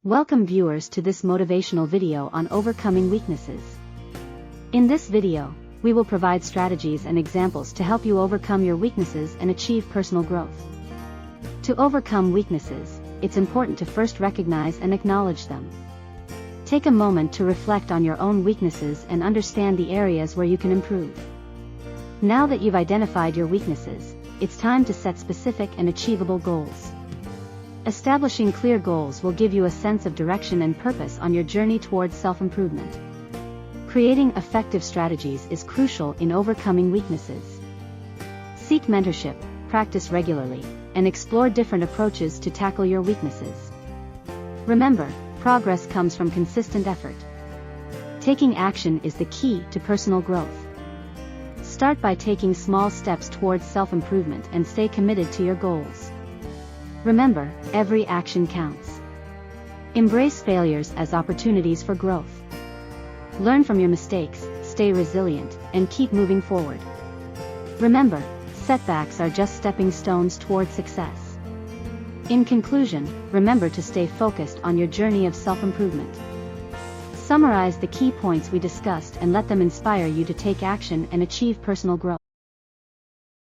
Welcome viewers to this motivational video on overcoming weaknesses. In this video, we will provide strategies and examples to help you overcome your weaknesses and achieve personal growth. To overcome weaknesses, it's important to first recognize and acknowledge them. Take a moment to reflect on your own weaknesses and understand the areas where you can improve. Now that you've identified your weaknesses, it's time to set specific and achievable goals. Establishing clear goals will give you a sense of direction and purpose on your journey towards self-improvement. Creating effective strategies is crucial in overcoming weaknesses. Seek mentorship, practice regularly, and explore different approaches to tackle your weaknesses. Remember, progress comes from consistent effort. Taking action is the key to personal growth. Start by taking small steps towards self-improvement and stay committed to your goals. Remember, every action counts. Embrace failures as opportunities for growth. Learn from your mistakes, stay resilient, and keep moving forward. Remember, setbacks are just stepping stones toward success. In conclusion, remember to stay focused on your journey of self-improvement. Summarize the key points we discussed and let them inspire you to take action and achieve personal growth.